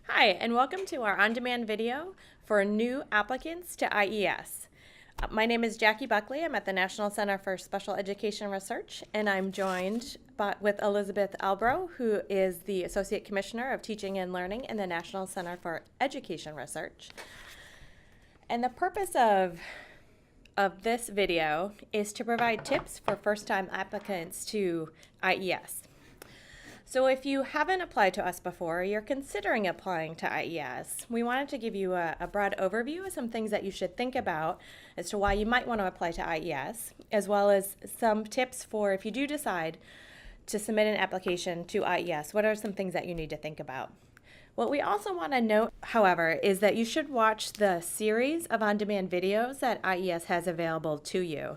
Hi, and welcome to our on-demand video for new applicants to IES. My name is Jackie Buckley. I'm at the National Center for Special Education Research, and I'm joined with Elizabeth Albro, who is the Associate Commissioner of Teaching and Learning in the National Center for Education Research. And the purpose of this video is to provide tips for first-time applicants to IES. So if you haven't applied to us before, or you're considering applying to IES, we wanted to give you a broad overview of some things that you should think about as to why you might want to apply to IES, as well as some tips for if you do decide to submit an application to IES, what are some things that you need to think about. What we also want to note, however, is that you should watch the series of on-demand videos that IES has available to you.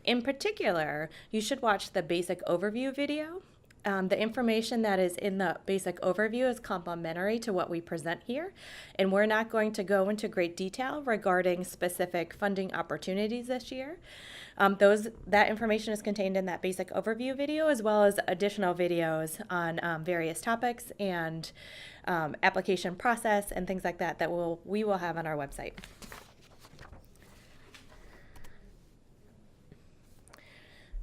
In particular, you should watch the basic overview video. The information that is in the basic overview is complementary to what we present here, and we're not going to go into great detail regarding specific funding opportunities this year. That information is contained in that basic overview video, as well as additional videos on various topics and application process and things like that we will have on our website.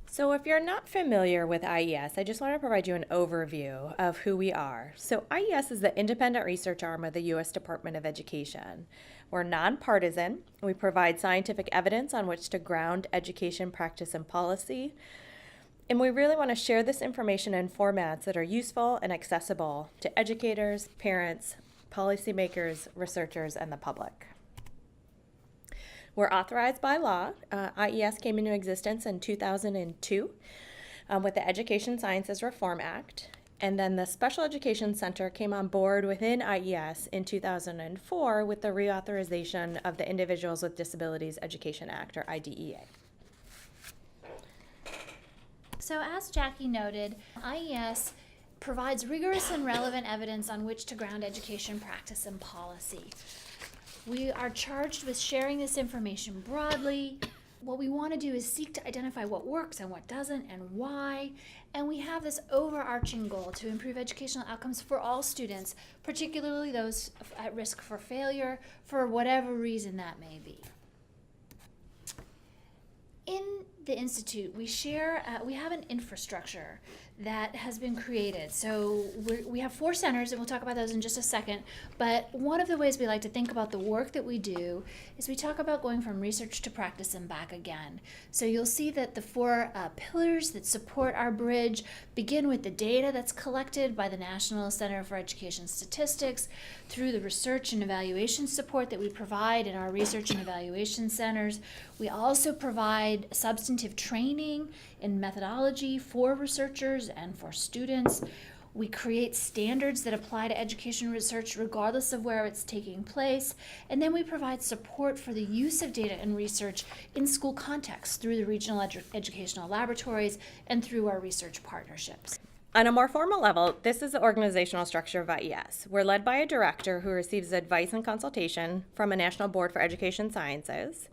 So if you're not familiar with IES, I just want to provide you an overview of who we are. So IES is the independent research arm of the U.S. Department of Education. We're nonpartisan. We provide scientific evidence on which to ground education practice and policy. And we really want to share this information in formats that are useful and accessible to educators, parents, policymakers, researchers, and the public. We're authorized by law. IES came into existence in 2002 with the Education Sciences Reform Act. And then the Special Education Center came on board within IES in 2004 with the reauthorization of the Individuals with Disabilities Education Act, or IDEA. So as Jackie noted, IES provides rigorous and relevant evidence on which to ground education practice and policy. We are charged with sharing this information broadly. What we want to do is seek to identify what works and what doesn't and why. And we have this overarching goal to improve educational outcomes for all students, particularly those at risk for failure for whatever reason that may be. In the Institute, we have an infrastructure that has been created. So we have 4 centers, and we'll talk about those in just a second. But one of the ways we like to think about the work that we do is we talk about going from research to practice and back again. So you'll see that the 4 pillars that support our bridge begin with the data that's collected by the National Center for Education Statistics, through the research and evaluation support that we provide in our research and evaluation centers. We also provide substantive training in methodology for researchers and for students. We create standards that apply to education research regardless of where it's taking place. And then we provide support for the use of data and research in school contexts through the regional educational laboratories and through our research partnerships. On a more formal level, this is the organizational structure of IES. We're led by a director who receives advice and consultation from a National Board for Education Sciences.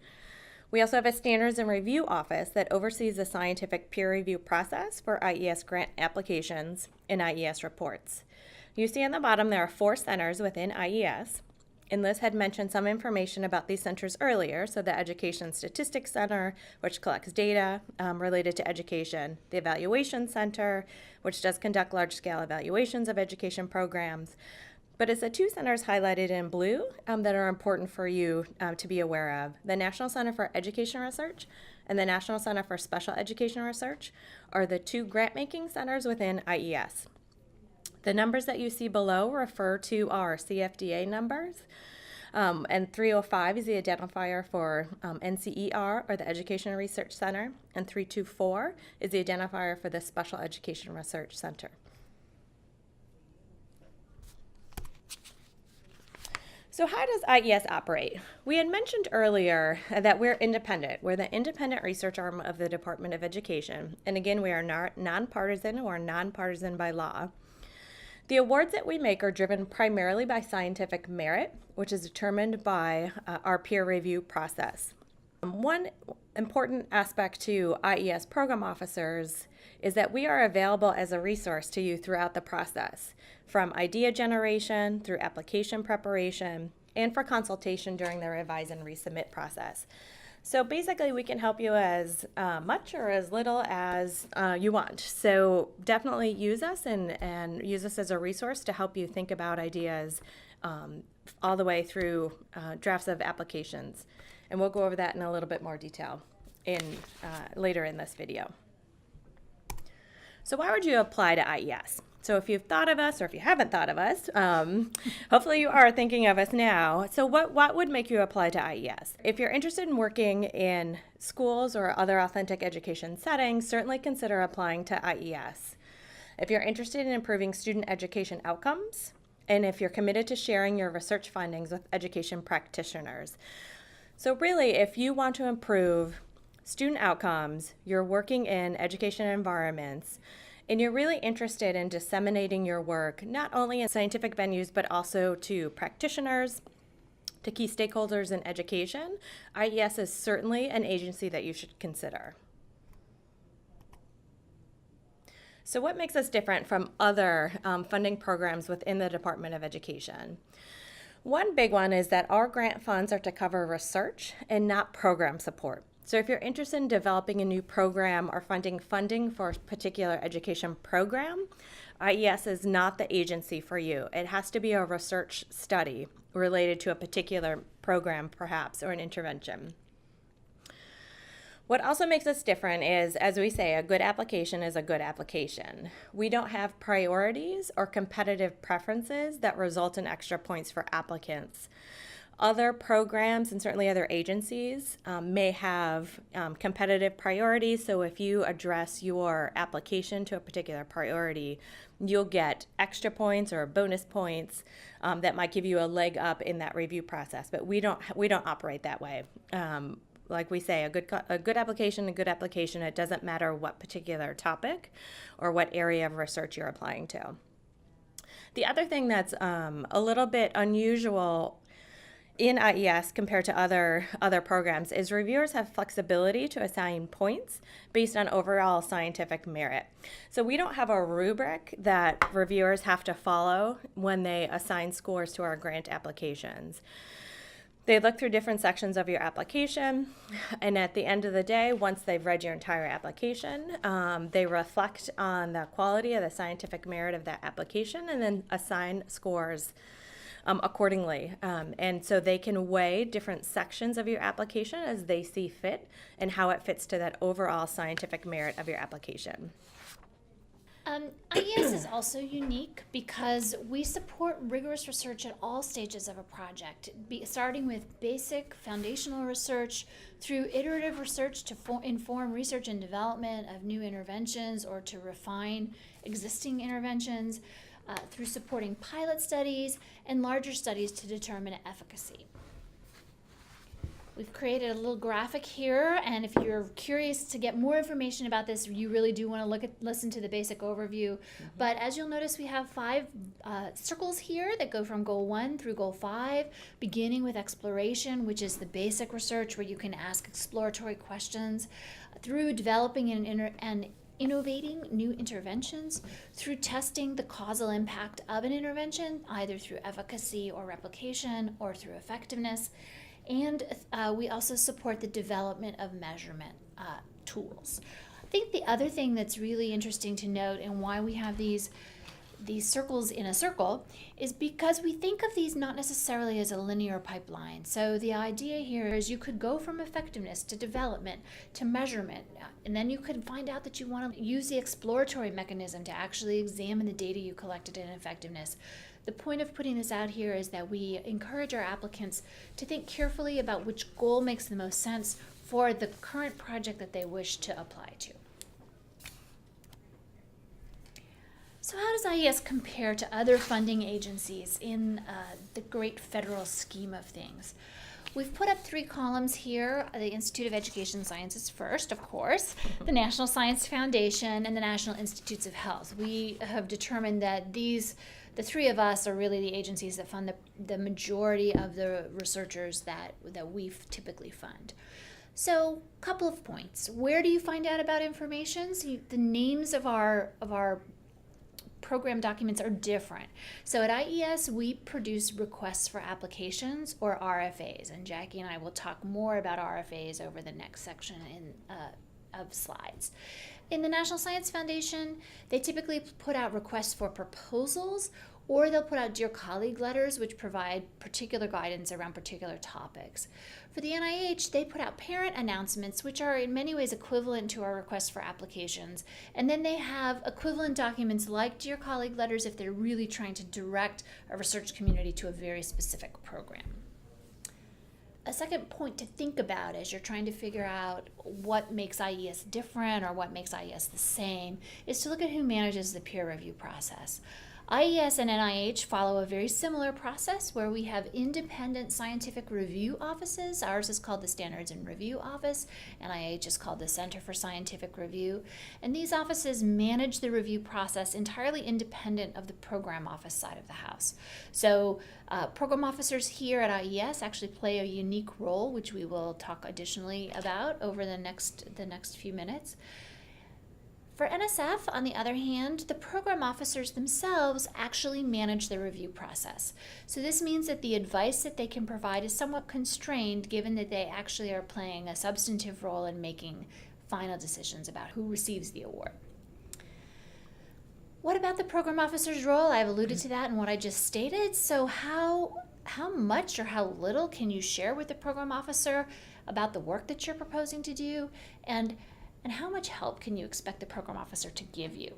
We also have a standards and review office that oversees the scientific peer review process for IES grant applications and IES reports. You see on the bottom there are 4 centers within IES. And Liz had mentioned some information about these centers earlier. So the Education Statistics Center, which collects data related to education. The Evaluation Center, which does conduct large-scale evaluations of education programs. But it's the 2 centers highlighted in blue that are important for you to be aware of. The National Center for Education Research and the National Center for Special Education Research are the 2 grant-making centers within IES. The numbers that you see below refer to our CFDA numbers, and 305 is the identifier for NCER, or the Education Research Center, and 324 is the identifier for the Special Education Research Center. So how does IES operate? We had mentioned earlier that we're independent. We're the independent research arm of the Department of Education. And again, we are nonpartisan, or nonpartisan by law. The awards that we make are driven primarily by scientific merit, which is determined by our peer review process. One important aspect to IES program officers is that we are available as a resource to you throughout the process, from idea generation through application preparation and for consultation during the revise and resubmit process. So basically we can help you as much or as little as you want. So definitely use us and use us as a resource to help you think about ideas all the way through drafts of applications. And we'll go over that in a little bit more detail later in this video. So why would you apply to IES? So if you've thought of us, or if you haven't thought of us, hopefully you are thinking of us now. So what would make you apply to IES? If you're interested in working in schools or other authentic education settings, certainly consider applying to IES. If you're interested in improving student education outcomes, and if you're committed to sharing your research findings with education practitioners. So really, if you want to improve student outcomes, you're working in education environments, and you're really interested in disseminating your work, not only in scientific venues, but also to practitioners, to key stakeholders in education, IES is certainly an agency that you should consider. So what makes us different from other funding programs within the Department of Education? One big one is that our grant funds are to cover research and not program support. So if you're interested in developing a new program or funding for a particular education program, IES is not the agency for you. It has to be a research study related to a particular program, perhaps, or an intervention. What also makes us different is, as we say, a good application is a good application. We don't have priorities or competitive preferences that result in extra points for applicants. Other programs and certainly other agencies may have competitive priorities, so if you address your application to a particular priority, you'll get extra points or bonus points that might give you a leg up in that review process, but we don't operate that way. Like we say, a good application, it doesn't matter what particular topic or what area of research you're applying to. The other thing that's a little bit unusual in IES compared to other programs is reviewers have flexibility to assign points based on overall scientific merit. So we don't have a rubric that reviewers have to follow when they assign scores to our grant applications. They look through different sections of your application, and at the end of the day, once they've read your entire application, they reflect on the quality of the scientific merit of that application and then assign scores accordingly. And so they can weigh different sections of your application as they see fit and how it fits to that overall scientific merit of your application. IES is also unique because we support rigorous research at all stages of a project, starting with basic foundational research through iterative research to inform research and development of new interventions or to refine existing interventions, through supporting pilot studies and larger studies to determine efficacy. We've created a little graphic here, and if you're curious to get more information about this, you really do want to listen to the basic overview. But as you'll notice, we have 5 circles here that go from goal 1 through goal 5, beginning with exploration, which is the basic research where you can ask exploratory questions, through developing and innovating new interventions, through testing the causal impact of an intervention, either through efficacy or replication or through effectiveness. And we also support the development of measurement tools. I think the other thing that's really interesting to note and why we have these circles in a circle is because we think of these not necessarily as a linear pipeline. So the idea here is you could go from effectiveness to development to measurement, and then you could find out that you want to use the exploratory mechanism to actually examine the data you collected in effectiveness. The point of putting this out here is that we encourage our applicants to think carefully about which goal makes the most sense for the current project that they wish to apply to. So how does IES compare to other funding agencies in the great federal scheme of things? We've put up 3 columns here: the Institute of Education Sciences first, of course, the National Science Foundation, and the National Institutes of Health. We have determined that the 3 of us are really the agencies that fund the majority of the researchers that we typically fund. So, couple of points. Where do you find out about information? So the names of our program documents are different. So at IES, we produce requests for applications, or RFAs, and Jackie and I will talk more about RFAs over the next section of slides. In the National Science Foundation, they typically put out requests for proposals, or they'll put out Dear Colleague letters, which provide particular guidance around particular topics. For the NIH, they put out parent announcements, which are in many ways equivalent to our requests for applications. And then they have equivalent documents like Dear Colleague letters if they're really trying to direct a research community to a very specific program. A second point to think about as you're trying to figure out what makes IES different or what makes IES the same is to look at who manages the peer review process. IES and NIH follow a very similar process where we have independent scientific review offices. Ours is called the Standards and Review Office. NIH is called the Center for Scientific Review. And these offices manage the review process entirely independent of the program office side of the house. So program officers here at IES actually play a unique role, which we will talk additionally about over the next few minutes. For NSF, on the other hand, the program officers themselves actually manage the review process. So this means that the advice that they can provide is somewhat constrained, given that they actually are playing a substantive role in making final decisions about who receives the award. What about the program officer's role? I've alluded to that in what I just stated. So how much or how little can you share with the program officer about the work that you're proposing to do? And how much help can you expect the program officer to give you?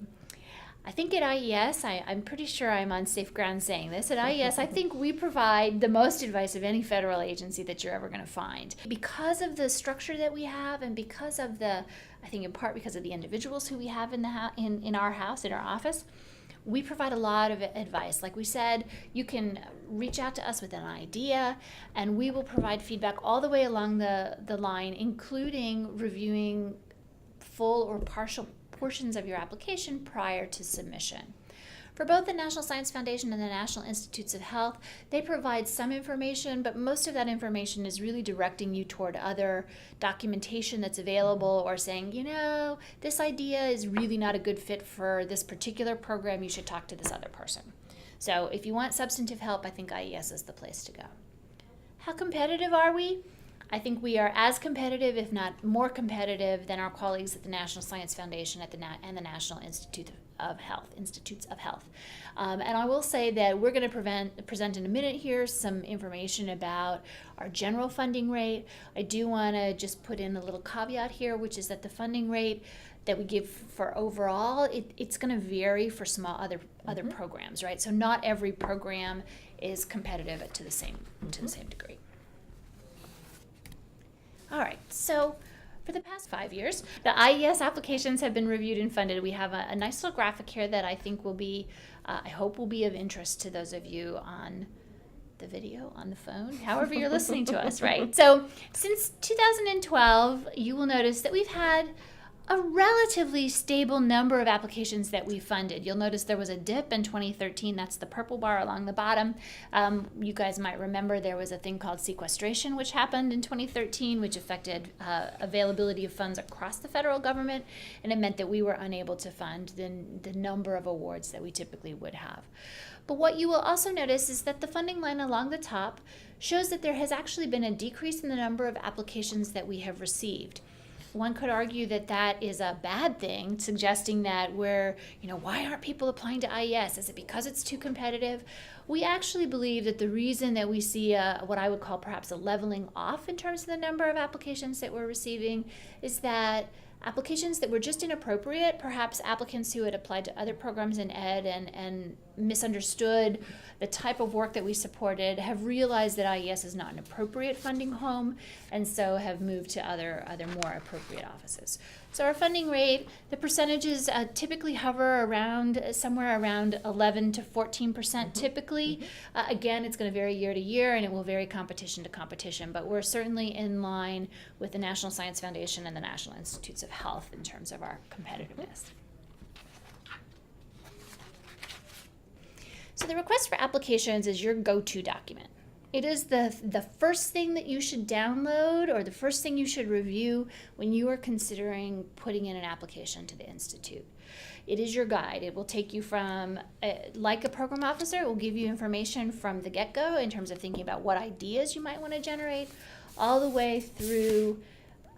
I think at IES, I'm pretty sure I'm on safe ground saying this, at IES I think we provide the most advice of any federal agency that you're ever going to find. Because of the structure that we have and because of I think in part because of the individuals who we have in our house, in our office, we provide a lot of advice. Like we said, you can reach out to us with an idea, and we will provide feedback all the way along the line, including reviewing full or partial portions of your application prior to submission. For both the National Science Foundation and the National Institutes of Health, they provide some information, but most of that information is really directing you toward other documentation that's available or saying, this idea is really not a good fit for this particular program, you should talk to this other person. So if you want substantive help, I think IES is the place to go. How competitive are we? I think we are as competitive, if not more competitive, than our colleagues at the National Science Foundation and the National Institutes of Health. And I will say that we're going to present in a minute here some information about our general funding rate. I do want to just put in a little caveat here, which is that the funding rate that we give for overall, it's going to vary for small other programs, right? So not every program is competitive to the same degree. All right, so for the past 5 years, the IES applications have been reviewed and funded. We have a nice little graphic here that I think I hope will be of interest to those of you on the video, on the phone, however you're listening to us, right? So since 2012, you will notice that we've had a relatively stable number of applications that we funded. You'll notice there was a dip in 2013. That's the purple bar along the bottom. You guys might remember there was a thing called sequestration, which happened in 2013, which affected availability of funds across the federal government, and it meant that we were unable to fund the number of awards that we typically would have. But what you will also notice is that the funding line along the top shows that there has actually been a decrease in the number of applications that we have received. One could argue that that is a bad thing, suggesting that why aren't people applying to IES? Is it because it's too competitive? We actually believe that the reason that we see what I would call perhaps a leveling off in terms of the number of applications that we're receiving is that applications that were just inappropriate, perhaps applicants who had applied to other programs in ed and misunderstood the type of work that we supported, have realized that IES is not an appropriate funding home, and so have moved to other more appropriate offices. So our funding rate, the percentages typically hover somewhere around 11 to 14% typically. Again, it's going to vary year to year, and it will vary competition to competition, but we're certainly in line with the National Science Foundation and the National Institutes of Health in terms of our competitiveness. So the request for applications is your go-to document. It is the first thing that you should download or the first thing you should review when you are considering putting in an application to the Institute. It is your guide. It will take you from, like a program officer, it will give you information from the get-go in terms of thinking about what ideas you might want to generate, all the way through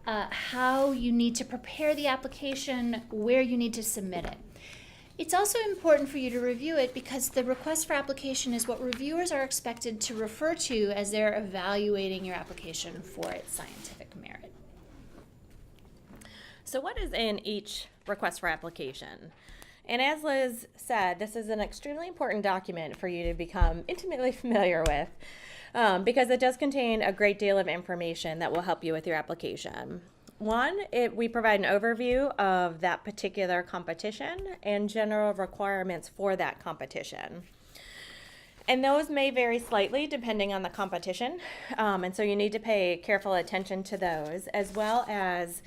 how you need to prepare the application, where you need to submit it. It's also important for you to review it because the request for application is what reviewers are expected to refer to as they're evaluating your application for its scientific merit. So what is in each request for application? And as Liz said, this is an extremely important document for you to become intimately familiar with because it does contain a great deal of information that will help you with your application. One, we provide an overview of that particular competition and general requirements for that competition. And those may vary slightly depending on the competition, and so you need to pay careful attention to those, as well as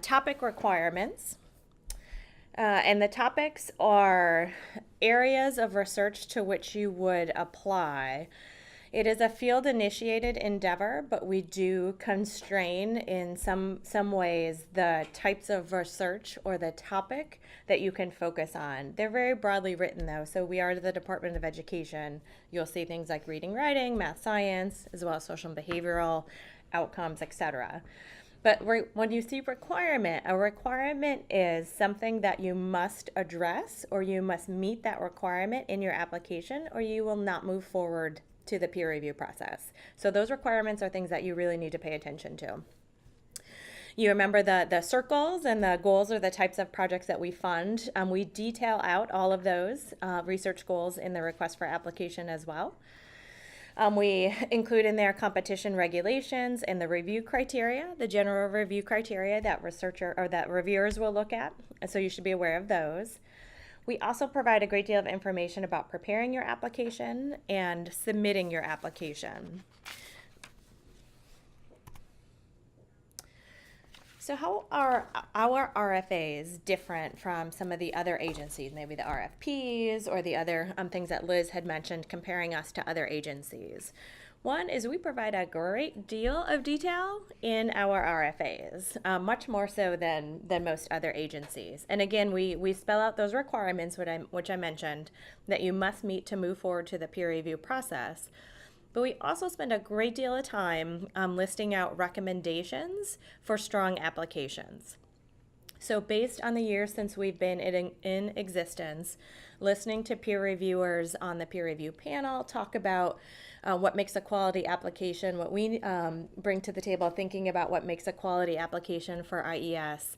topic requirements. And the topics are areas of research to which you would apply. It is a field-initiated endeavor, but we do constrain in some ways the types of research or the topic that you can focus on. They're very broadly written, though, so we are the Department of Education. You'll see things like reading, writing, math, science, as well as social and behavioral outcomes, etc. But when you see requirement, a requirement is something that you must address or you must meet that requirement in your application or you will not move forward to the peer review process. So those requirements are things that you really need to pay attention to. You remember the circles and the goals are the types of projects that we fund. We detail out all of those research goals in the request for application as well. We include in there competition regulations and the review criteria, the general review criteria that that reviewers will look at. And so you should be aware of those. We also provide a great deal of information about preparing your application and submitting your application. So how are our RFAs different from some of the other agencies, maybe the RFPs or the other things that Liz had mentioned, comparing us to other agencies? One is we provide a great deal of detail in our RFAs, much more so than most other agencies. And again, we spell out those requirements, which I mentioned, that you must meet to move forward to the peer review process. But we also spend a great deal of time listing out recommendations for strong applications. So based on the years since we've been in existence, listening to peer reviewers on the peer review panel talk about what makes a quality application, what we bring to the table thinking about what makes a quality application for IES.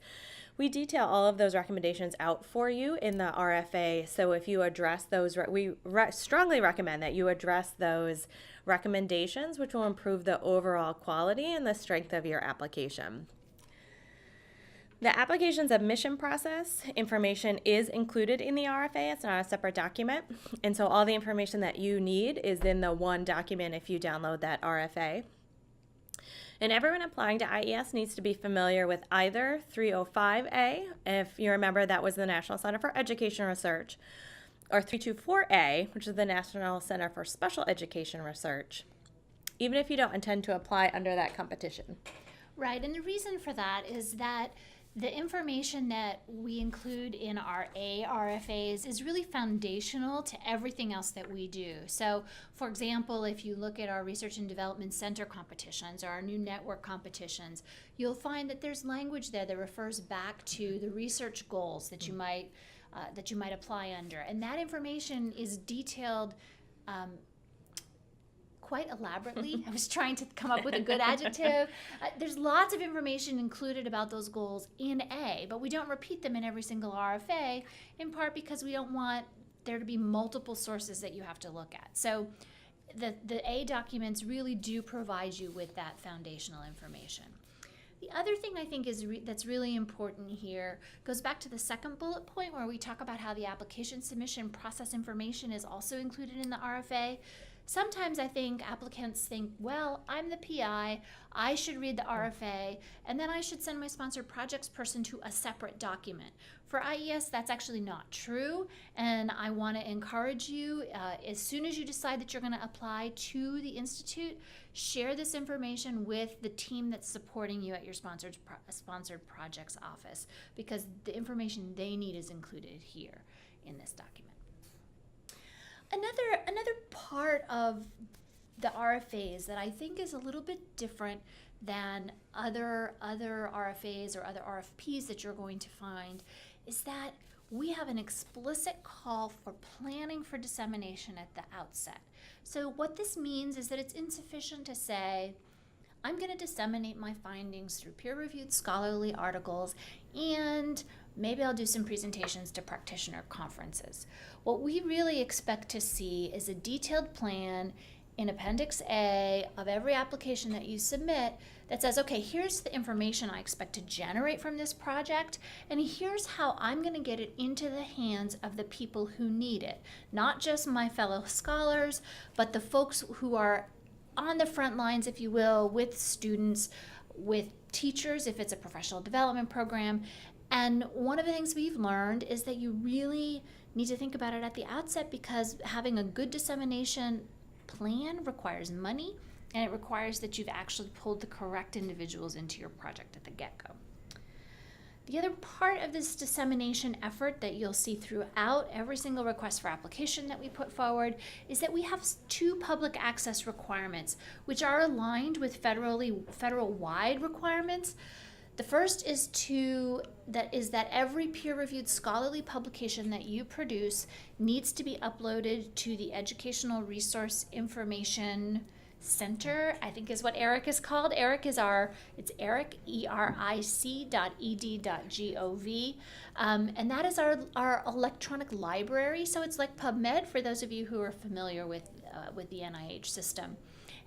We detail all of those recommendations out for you in the RFA, so if you address those, we strongly recommend that you address those recommendations, which will improve the overall quality and the strength of your application. The application submission process information is included in the RFA. It's not a separate document, and so all the information that you need is in the one document if you download that RFA. And everyone applying to IES needs to be familiar with either 305A, if you remember that was the National Center for Education Research, or 324A, which is the National Center for Special Education Research, even if you don't intend to apply under that competition. Right, and the reason for that is that the information that we include in our RFAs is really foundational to everything else that we do. So, for example, if you look at our Research and Development Center competitions or our new network competitions, you'll find that there's language there that refers back to the research goals that you might apply under. And that information is detailed quite elaborately. I was trying to come up with a good adjective. There's lots of information included about those goals in A, but we don't repeat them in every single RFA, in part because we don't want there to be multiple sources that you have to look at. So the A documents really do provide you with that foundational information. The other thing I think is that's really important here goes back to the second bullet point where we talk about how the application submission process information is also included in the RFA. Sometimes I think applicants think, well, I'm the PI, I should read the RFA, and then I should send my sponsored projects person to a separate document. For IES, that's actually not true, and I want to encourage you, as soon as you decide that you're going to apply to the Institute, share this information with the team that's supporting you at your sponsored projects office, because the information they need is included here in this document. Another part of the RFAs that I think is a little bit different than other RFAs or other RFPs that you're going to find is that we have an explicit call for planning for dissemination at the outset. So what this means is that it's insufficient to say, I'm going to disseminate my findings through peer-reviewed scholarly articles, and maybe I'll do some presentations to practitioner conferences. What we really expect to see is a detailed plan in Appendix A of every application that you submit that says, okay, here's the information I expect to generate from this project, and here's how I'm going to get it into the hands of the people who need it. Not just my fellow scholars, but the folks who are on the front lines, if you will, with students, with teachers, if it's a professional development program. And one of the things we've learned is that you really need to think about it at the outset, because having a good dissemination plan requires money, and it requires that you've actually pulled the correct individuals into your project at the get-go. The other part of this dissemination effort that you'll see throughout every single request for application that we put forward is that we have 2 public access requirements, which are aligned with federal-wide requirements. The first is that every peer-reviewed scholarly publication that you produce needs to be uploaded to the Educational Resource Information Center, I think is what ERIC is called. It's ERIC, eric.ed.gov. And that is our electronic library. So it's like PubMed for those of you who are familiar with the NIH system.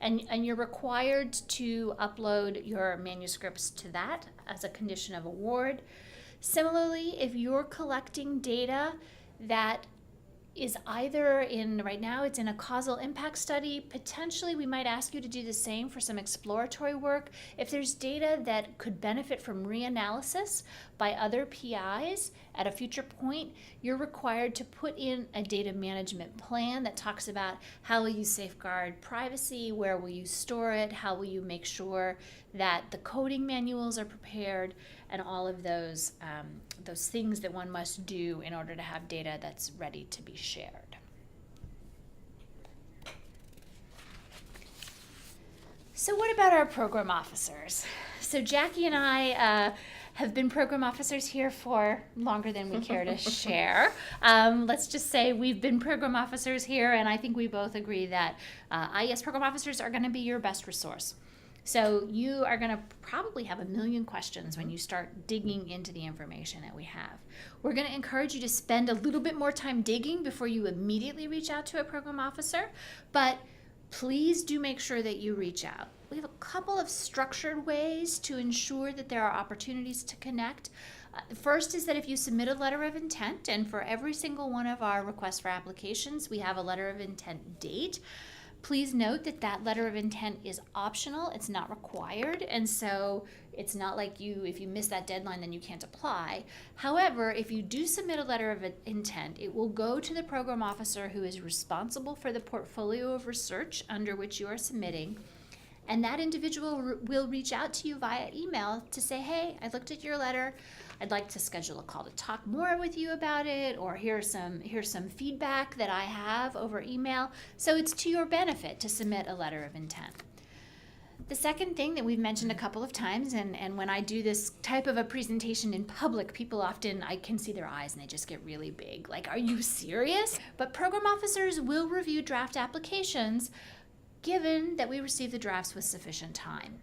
And you're required to upload your manuscripts to that as a condition of award. Similarly, if you're collecting data that is either right now it's in a causal impact study, potentially we might ask you to do the same for some exploratory work. If there's data that could benefit from reanalysis by other PIs at a future point, you're required to put in a data management plan that talks about how will you safeguard privacy, where will you store it, how will you make sure that the coding manuals are prepared, and all of those things that one must do in order to have data that's ready to be shared. So what about our program officers? So Jackie and I have been program officers here for longer than we care to share. Let's just say we've been program officers here, and I think we both agree that IES program officers are going to be your best resource. So you are going to probably have a million questions when you start digging into the information that we have. We're going to encourage you to spend a little bit more time digging before you immediately reach out to a program officer, but please do make sure that you reach out. We have a couple of structured ways to ensure that there are opportunities to connect. First is that if you submit a letter of intent, and for every single one of our requests for applications, we have a letter of intent date. Please note that that letter of intent is optional. It's not required, and so it's not like if you miss that deadline, then you can't apply. However, if you do submit a letter of intent, it will go to the program officer who is responsible for the portfolio of research under which you are submitting, and that individual will reach out to you via email to say, hey, I looked at your letter. I'd like to schedule a call to talk more with you about it, or here's some feedback that I have over email. So it's to your benefit to submit a letter of intent. The second thing that we've mentioned a couple of times, and when I do this type of a presentation in public, people often, I can see their eyes and they just get really big. Like, are you serious? But program officers will review draft applications given that we receive the drafts with sufficient time.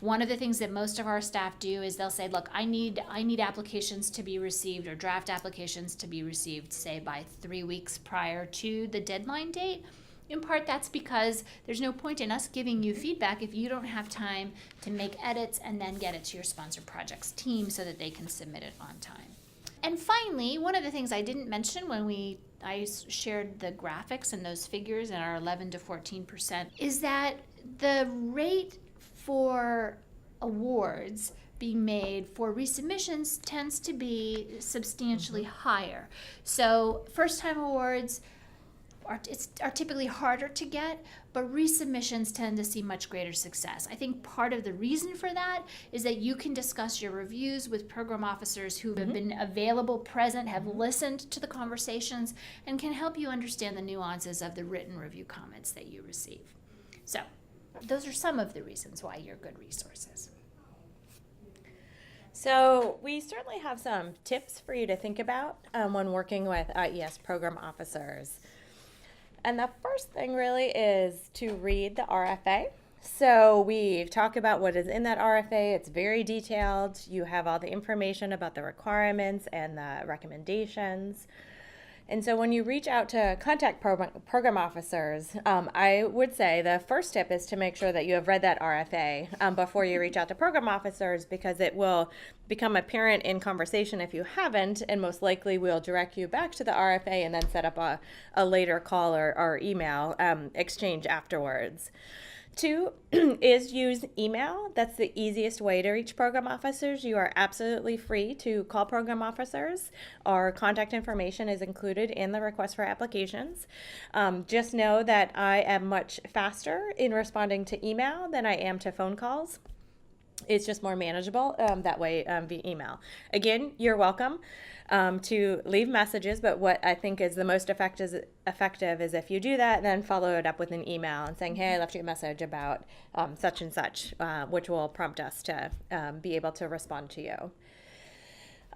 One of the things that most of our staff do is they'll say, look, I need applications to be received, or draft applications to be received, say by 3 weeks prior to the deadline date. In part, that's because there's no point in us giving you feedback if you don't have time to make edits and then get it to your sponsored projects team so that they can submit it on time. And finally, one of the things I didn't mention when we shared the graphics and those figures in our 11 to 14%, is that the rate for awards being made for resubmissions tends to be substantially higher. So first-time awards are typically harder to get, but resubmissions tend to see much greater success. I think part of the reason for that is that you can discuss your reviews with program officers who have been available, present, have listened to the conversations, and can help you understand the nuances of the written review comments that you receive. So those are some of the reasons why you're good resources. So we certainly have some tips for you to think about when working with IES program officers. And the first thing really is to read the RFA. So we've talked about what is in that RFA. It's very detailed. You have all the information about the requirements and the recommendations. And so when you reach out to contact program officers, I would say the first tip is to make sure that you have read that RFA before you reach out to program officers, because it will become apparent in conversation if you haven't, and most likely we'll direct you back to the RFA and then set up a later call or email exchange afterwards. 2 is use email. That's the easiest way to reach program officers. You are absolutely free to call program officers. Our contact information is included in the request for applications. Just know that I am much faster in responding to email than I am to phone calls. It's just more manageable that way via email. Again, you're welcome to leave messages, but what I think is the most effective is if you do that, then follow it up with an email and saying, hey, I left you a message about such and such, which will prompt us to be able to respond to you.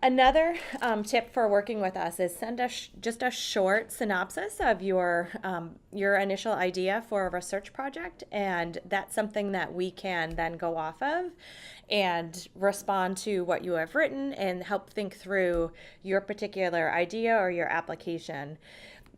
Another tip for working with us is send us just a short synopsis of your initial idea for a research project, and that's something that we can then go off of and respond to what you have written and help think through your particular idea or your application.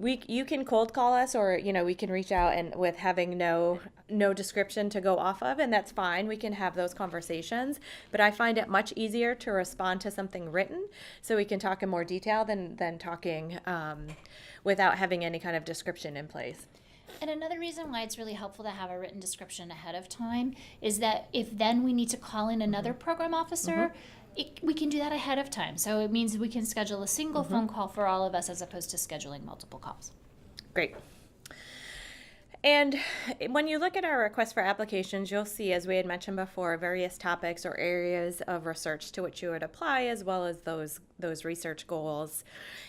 You can cold call us, or we can reach out and with having no description to go off of, and that's fine. We can have those conversations, but I find it much easier to respond to something written, so we can talk in more detail than talking without having any kind of description in place. And another reason why it's really helpful to have a written description ahead of time is that if then we need to call in another program officer, we can do that ahead of time. So it means we can schedule a single phone call for all of us as opposed to scheduling multiple calls. Great. And when you look at our request for applications, you'll see, as we had mentioned before, various topics or areas of research to which you would apply, as well as those research goals.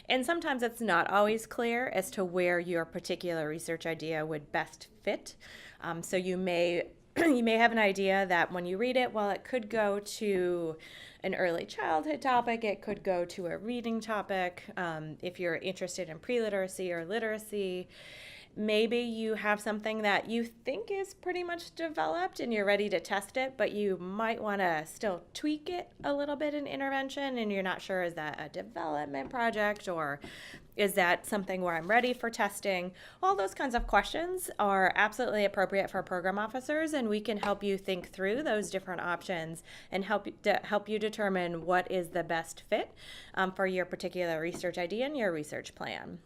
And sometimes it's not always clear as to where your particular research idea would best fit. So you may have an idea that when you read it, well, it could go to an early childhood topic, it could go to a reading topic. If you're interested in pre-literacy or literacy, maybe you have something that you think is pretty much developed and you're ready to test it, but you might want to still tweak it a little bit in intervention, and you're not sure, is that a development project or is that something where I'm ready for testing? All those kinds of questions are absolutely appropriate for program officers, and we can help you think through those different options and help you determine what is the best fit for your particular research idea and your research plan.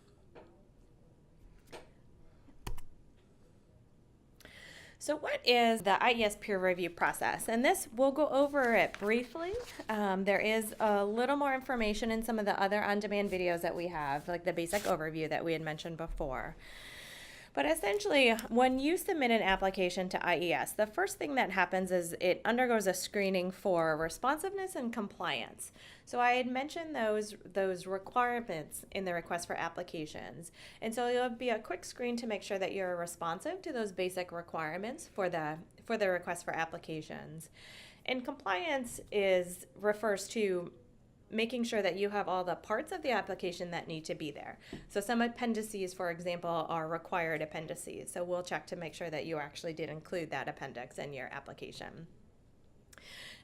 So what is the IES peer review process? And this, we'll go over it briefly. There is a little more information in some of the other on-demand videos that we have, like the basic overview that we had mentioned before. But essentially, when you submit an application to IES, the first thing that happens is it undergoes a screening for responsiveness and compliance. So I had mentioned those requirements in the request for applications. And so it'll be a quick screen to make sure that you're responsive to those basic requirements for the request for applications. And compliance refers to making sure that you have all the parts of the application that need to be there. So some appendices, for example, are required appendices. So we'll check to make sure that you actually did include that appendix in your application.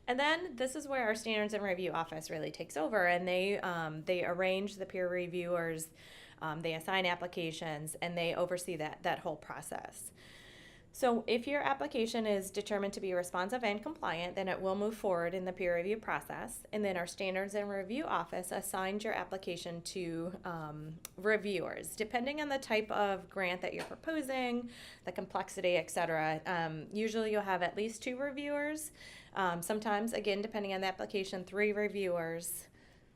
And then this is where our standards and review office really takes over, and they arrange the peer reviewers, they assign applications, and they oversee that whole process. So if your application is determined to be responsive and compliant, then it will move forward in the peer review process. And then our Standards and Review Office assigns your application to reviewers, depending on the type of grant that you're proposing, the complexity, et cetera. Usually you'll have at least 2 reviewers. Sometimes, again, depending on the application, 3 reviewers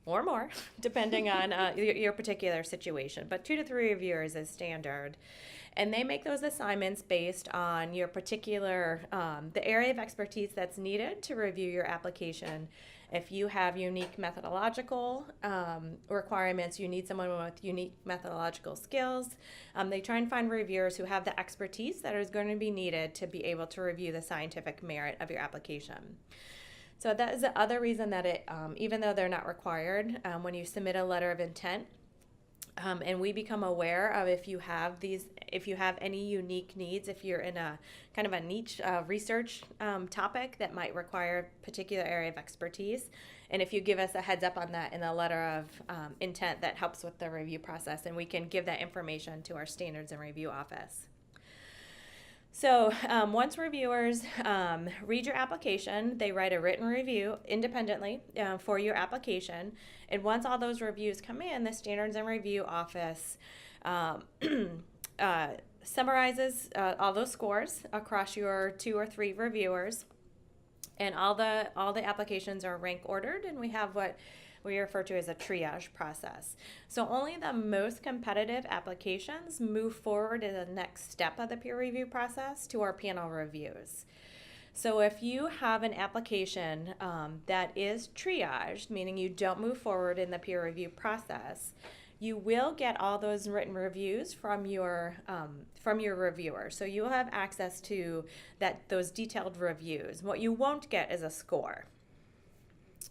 or more, depending on your particular situation. But 2 to 3 reviewers is standard. And they make those assignments based on your particular, the area of expertise that's needed to review your application. If you have unique methodological requirements, you need someone with unique methodological skills. They try and find reviewers who have the expertise that is going to be needed to be able to review the scientific merit of your application. So that is the other reason that it, even though they're not required, when you submit a letter of intent, and we become aware of if you have any unique needs, if you're in a kind of a niche research topic that might require a particular area of expertise, and if you give us a heads up on that in the letter of intent, that helps with the review process, and we can give that information to our Standards and Review Office. So once reviewers read your application, they write a written review independently for your application. And once all those reviews come in, the Standards and Review Office summarizes all those scores across your 2 or 3 reviewers. And all the applications are rank ordered, and we have what we refer to as a triage process. So only the most competitive applications move forward in the next step of the peer review process to our panel reviews. So if you have an application that is triaged, meaning you don't move forward in the peer review process, you will get all those written reviews from your reviewer. So you will have access to those detailed reviews. What you won't get is a score.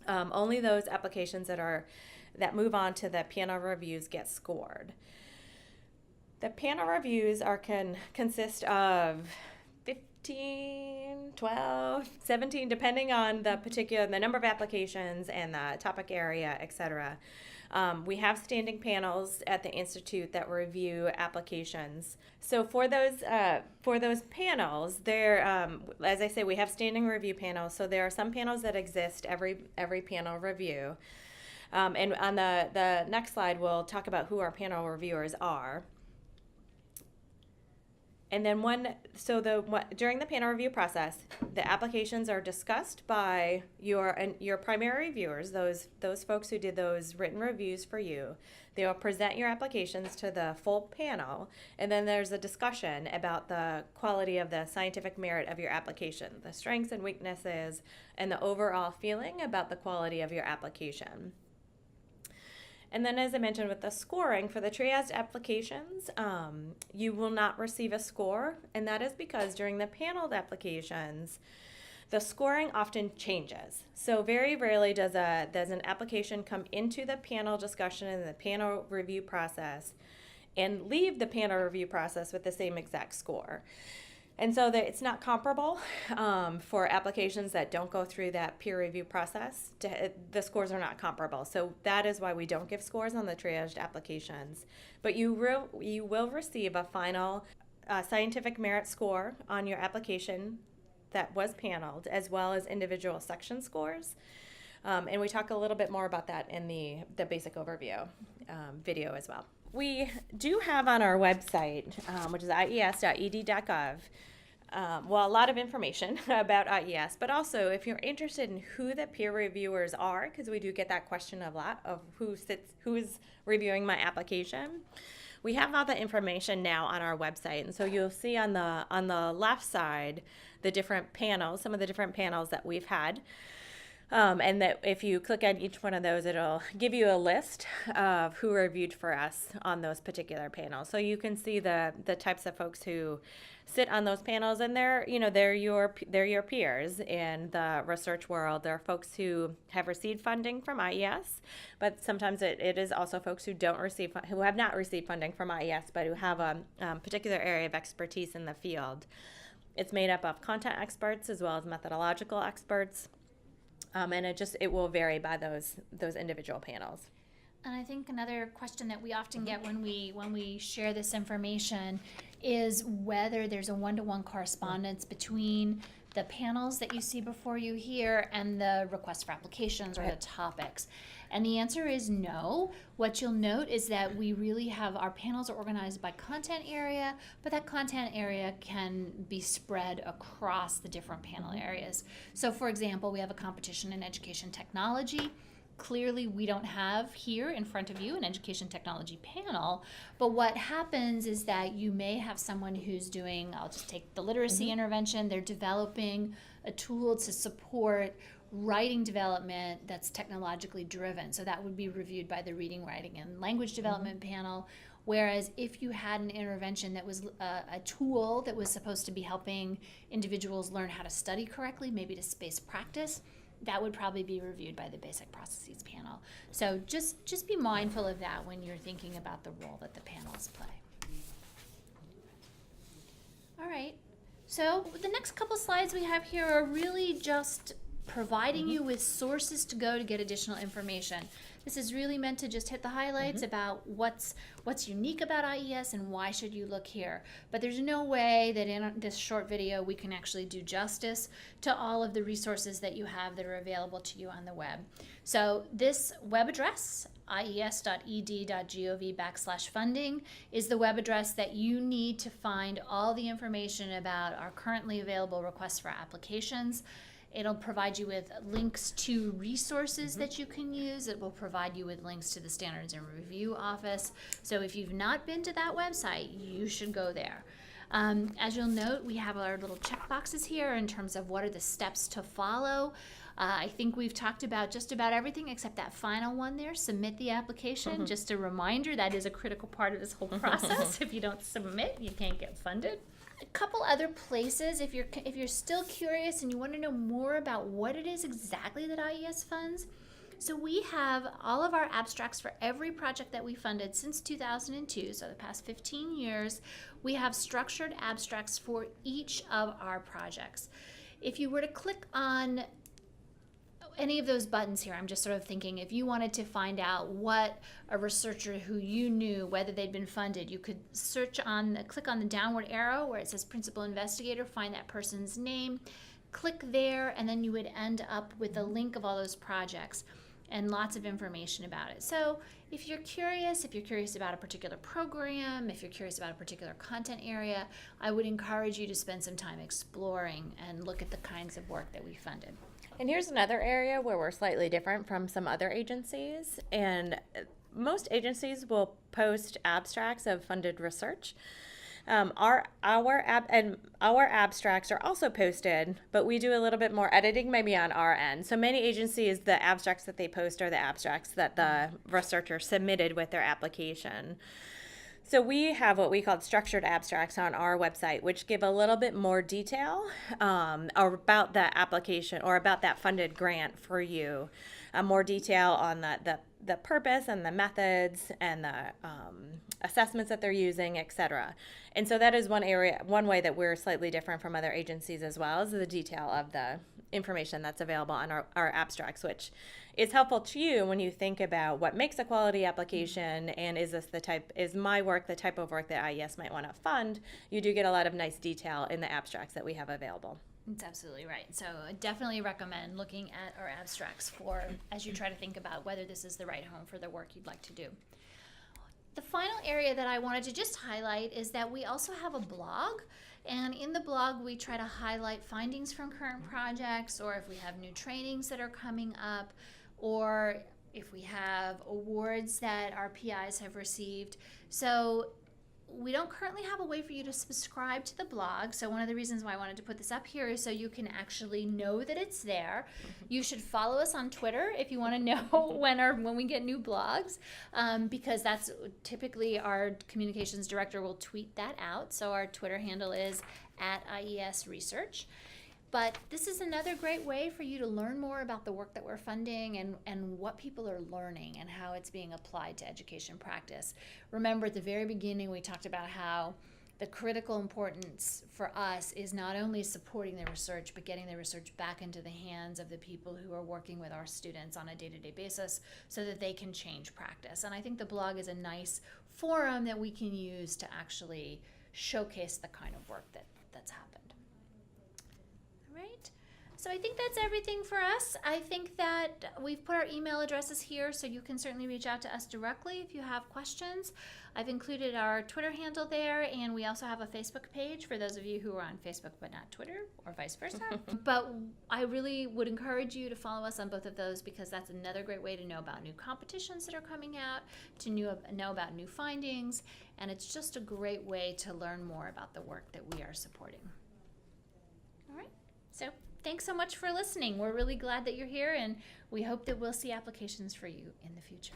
Only those applications that move on to the panel reviews get scored. The panel reviews consist of 15, 12, 17, depending on the number of applications and the topic area, etc. We have standing panels at the Institute that review applications. So for those panels, as I say, we have standing review panels. So there are some panels that exist every panel review. And on the next slide, we'll talk about who our panel reviewers are. And then during the panel review process, the applications are discussed by your primary reviewers, those folks who did those written reviews for you. They will present your applications to the full panel, and then there's a discussion about the quality of the scientific merit of your application, the strengths and weaknesses, and the overall feeling about the quality of your application. And then, as I mentioned, with the scoring for the triaged applications, you will not receive a score, and that is because during the paneled applications, the scoring often changes. So very rarely does an application come into the panel discussion and the panel review process and leave the panel review process with the same exact score. And so it's not comparable for applications that don't go through that peer review process. The scores are not comparable. So that is why we don't give scores on the triaged applications. But you will receive a final scientific merit score on your application that was paneled, as well as individual section scores. And we talk a little bit more about that in the basic overview video as well. We do have on our website, which is ies.ed.gov, a lot of information about IES, but also if you're interested in who the peer reviewers are, because we do get that question a lot of who is reviewing my application. We have all the information now on our website, and so you'll see on the left side the different panels, some of the different panels that we've had. And that if you click on each one of those, it'll give you a list of who reviewed for us on those particular panels. So you can see the types of folks who sit on those panels, and they're your peers in the research world. There are folks who have received funding from IES, but sometimes it is also folks who who have not received funding from IES, but who have a particular area of expertise in the field. It's made up of content experts as well as methodological experts. And it will vary by those individual panels. And I think another question that we often get when we share this information is whether there's a one-to-one correspondence between the panels that you see before you here and the requests for applications or the topics. And the answer is no. What you'll note is that we really have, our panels are organized by content area, but that content area can be spread across the different panel areas. So for example, we have a competition in education technology. Clearly, we don't have here in front of you an education technology panel, but what happens is that you may have someone who's doing, I'll just take the literacy intervention, they're developing a tool to support writing development that's technologically driven. So that would be reviewed by the reading, writing, and language development panel. Whereas if you had an intervention that was a tool that was supposed to be helping individuals learn how to study correctly, maybe to space practice, that would probably be reviewed by the basic processes panel. So just be mindful of that when you're thinking about the role that the panels play. All right, so the next couple slides we have here are really just providing you with sources to go to get additional information. This is really meant to just hit the highlights about what's unique about IES and why should you look here. But there's no way that in this short video we can actually do justice to all of the resources that you have that are available to you on the web. So this web address, ies.ed.gov/funding, is the web address that you need to find all the information about our currently available requests for applications. It'll provide you with links to resources that you can use. It will provide you with links to the Standards and Review Office. So if you've not been to that website, you should go there. As you'll note, we have our little check boxes here in terms of what are the steps to follow. I think we've talked about just about everything except that final one there, submit the application. Just a reminder, that is a critical part of this whole process. If you don't submit, you can't get funded. A couple other places, if you're still curious and you want to know more about what it is exactly that IES funds. So we have all of our abstracts for every project that we funded since 2002, so the past 15 years. We have structured abstracts for each of our projects. If you were to click on any of those buttons here, I'm just sort of thinking if you wanted to find out what a researcher who you knew, whether they'd been funded, you could click on the downward arrow where it says principal investigator, find that person's name, click there, and then you would end up with a link of all those projects and lots of information about it. So if you're curious about a particular program, if you're curious about a particular content area, I would encourage you to spend some time exploring and look at the kinds of work that we funded. And here's another area where we're slightly different from some other agencies. And most agencies will post abstracts of funded research. Our abstracts are also posted, but we do a little bit more editing maybe on our end. So many agencies, the abstracts that they post are the abstracts that the researcher submitted with their application. So we have what we call structured abstracts on our website, which give a little bit more detail about the application or about that funded grant for you. More detail on the purpose and the methods and the assessments that they're using, etc. And so that is one way that we're slightly different from other agencies as well, is the detail of the information that's available on our abstracts, which is helpful to you when you think about what makes a quality application and is my work the type of work that IES might want to fund. You do get a lot of nice detail in the abstracts that we have available. That's absolutely right. So I definitely recommend looking at our abstracts as you try to think about whether this is the right home for the work you'd like to do. The final area that I wanted to just highlight is that we also have a blog. And in the blog, we try to highlight findings from current projects, or if we have new trainings that are coming up, or if we have awards that our PIs have received. So we don't currently have a way for you to subscribe to the blog. So one of the reasons why I wanted to put this up here is so you can actually know that it's there. You should follow us on Twitter if you want to know when we get new blogs, because that's typically our communications director will tweet that out. So our Twitter handle is @IES Research. But this is another great way for you to learn more about the work that we're funding and what people are learning and how it's being applied to education practice. Remember, at the very beginning, we talked about how the critical importance for us is not only supporting the research, but getting the research back into the hands of the people who are working with our students on a day-to-day basis so that they can change practice. And I think the blog is a nice forum that we can use to actually showcase the kind of work that's happened. All right. So I think that's everything for us. I think that we've put our email addresses here, so you can certainly reach out to us directly if you have questions. I've included our Twitter handle there, and we also have a Facebook page for those of you who are on Facebook but not Twitter, or vice versa. But I really would encourage you to follow us on both of those, because that's another great way to know about new competitions that are coming out, to know about new findings, and it's just a great way to learn more about the work that we are supporting. All right, so thanks so much for listening. We're really glad that you're here, and we hope that we'll see applications for you in the future.